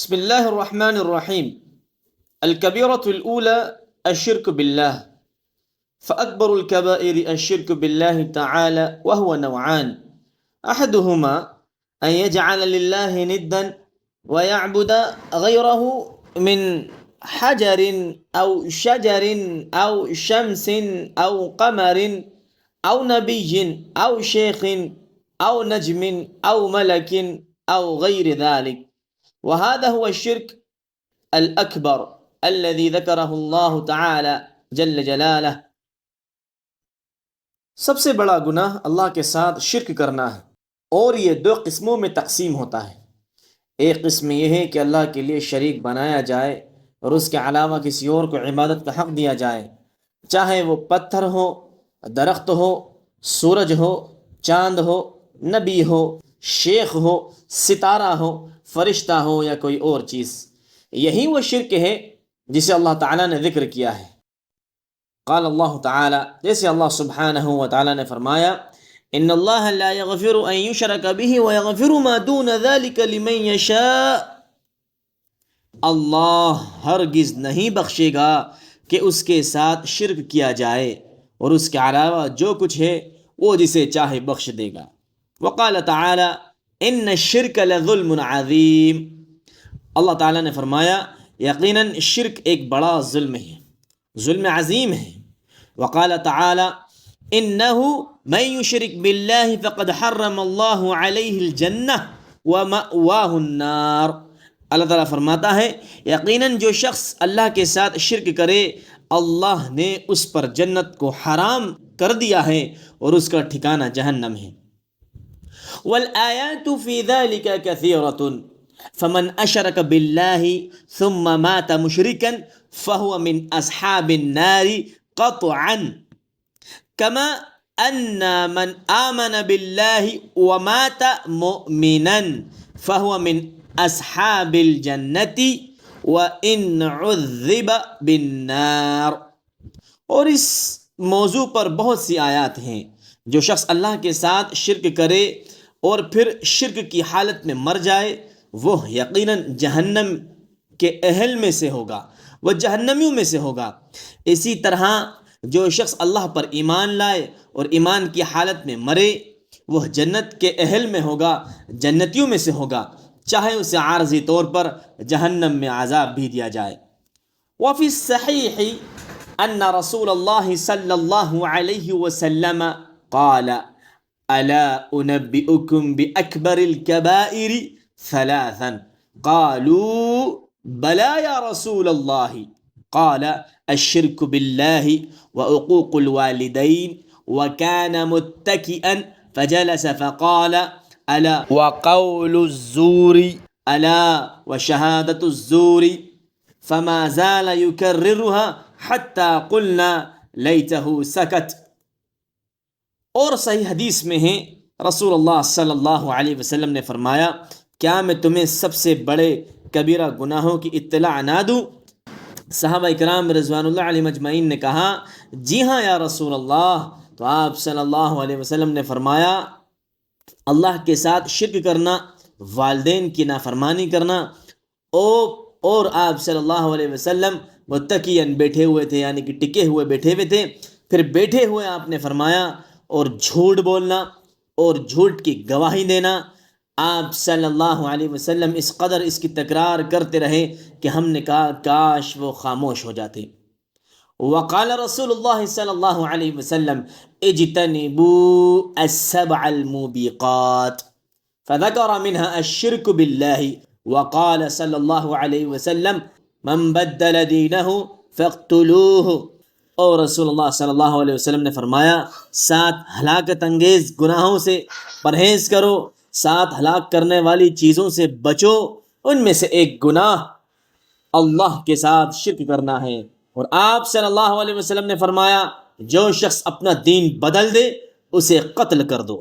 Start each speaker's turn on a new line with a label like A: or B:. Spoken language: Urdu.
A: بسم الله الرحمن الرحيم. الكبيرة الأولى الشرك بالله، فأكبر الكبائر الشرك بالله تعالى، وهو نوعان: أحدهما أن يجعل لله ندا ويعبد غيره من حجر أو شجر أو شمس أو قمر أو نبي أو شيخ أو نجم أو ملك أو غير ذلك، وهذا هو الشرك الأكبر الذي ذكره الله تعالى جل جلالہ۔ سب سے بڑا گناہ اللہ کے ساتھ شرک کرنا ہے، اور یہ دو قسموں میں تقسیم ہوتا ہے۔ ایک قسم یہ ہے کہ اللہ کے لیے شریک بنایا جائے اور اس کے علاوہ کسی اور کو عبادت کا حق دیا جائے، چاہے وہ پتھر ہو، درخت ہو، سورج ہو، چاند ہو، نبی ہو، شیخ ہو، ستارہ ہو، فرشتہ ہو یا کوئی اور چیز۔ یہی وہ شرک ہے جسے اللہ تعالیٰ نے ذکر کیا ہے۔ قال اللہ تعالیٰ، جیسے اللہ سبحانہ و تعالیٰ نے فرمایا: ان اللہ لا یغفر ان یشرک بہ ویغفر ما دون ذلک لمن یشاء۔ اللہ ہرگز نہیں بخشے گا کہ اس کے ساتھ شرک کیا جائے، اور اس کے علاوہ جو کچھ ہے وہ جسے چاہے بخش دے گا۔ وقال تعالی: ان الشرک لظلم عظیم۔ اللہ تعالیٰ نے فرمایا یقیناً شرک ایک بڑا ظلم ہے، ظلم عظیم ہے۔ وقال تعالی: انہ من یشرک باللہ فقد حرم اللہ علیہ الجنہ ومأواہ النار۔ اللہ تعالیٰ فرماتا ہے یقیناً جو شخص اللہ کے ساتھ شرک کرے، اللہ نے اس پر جنت کو حرام کر دیا ہے اور اس کا ٹھکانہ جہنم ہے۔ والآیات فی ذلک کثیرۃ، فمن اشرک باللہ ثم مات مشرکا فہو من اصحاب النار قطعا، کما ان من آمن باللہ ومات مؤمنا فہو من اصحاب الجنۃ وان عذب بالنار۔ اور اس موضوع پر بہت سی آیات ہیں۔ جو شخص اللہ کے ساتھ شرک کرے اور پھر شرک کی حالت میں مر جائے، وہ یقیناً جہنم کے اہل میں سے ہوگا، وہ جہنمیوں میں سے ہوگا۔ اسی طرح جو شخص اللہ پر ایمان لائے اور ایمان کی حالت میں مرے، وہ جنت کے اہل میں ہوگا، جنتیوں میں سے ہوگا، چاہے اسے عارضی طور پر جہنم میں عذاب بھی دیا جائے۔ وفی الصحیح ان رسول اللہ صلی اللہ علیہ وسلم قال: الا انبئکم باکبر الکبائر ثلاثا، قالوا بلا یا رسول اللہ، قال: الشرک باللہ وعقوق الوالدین، وكان متكئا فجلس فقال: الا وقول الزور، الا وشهادة الزور، فما زال يكررها حتى قلنا ليته سكت۔ اور صحیح حدیث میں ہے، رسول اللہ صلی اللہ علیہ وسلم نے فرمایا: کیا میں تمہیں سب سے بڑے کبیرہ گناہوں کی اطلاع نہ دوں؟ صحابہ اکرام رضوان اللہ علیہ مجمعین نے کہا: جی ہاں یا رسول اللہ۔ تو آپ صلی اللہ علیہ وسلم نے فرمایا: اللہ کے ساتھ شرک کرنا، والدین کی نافرمانی کرنا، اور آپ صلی اللہ علیہ وسلم متکئن بیٹھے ہوئے تھے، یعنی کہ ٹکے ہوئے بیٹھے ہوئے تھے۔ پھر بیٹھے ہوئے آپ نے فرمایا، اور جھوٹ بولنا اور جھوٹ کی گواہی دینا۔ آپ صلی اللہ علیہ وسلم اس قدر اس کی تکرار کرتے رہے کہ ہم نے کہا کاش وہ خاموش ہو جاتے۔ وقال رسول اللہ صلی اللہ علیہ وسلم: اجتنبوا السبع الموبقات، فذكر منها الشرك بالله، وقال صلی اللہ علیہ وسلم: من بدل دینه فاقتلوه۔ اور رسول اللہ صلی اللہ علیہ وسلم نے فرمایا 7 ہلاکت انگیز گناہوں سے پرہیز کرو، 7 ہلاک کرنے والی چیزوں سے بچو۔ ان میں سے ایک گناہ اللہ کے ساتھ شرک کرنا ہے۔ اور آپ صلی اللہ علیہ وسلم نے فرمایا جو شخص اپنا دین بدل دے اسے قتل کر دو۔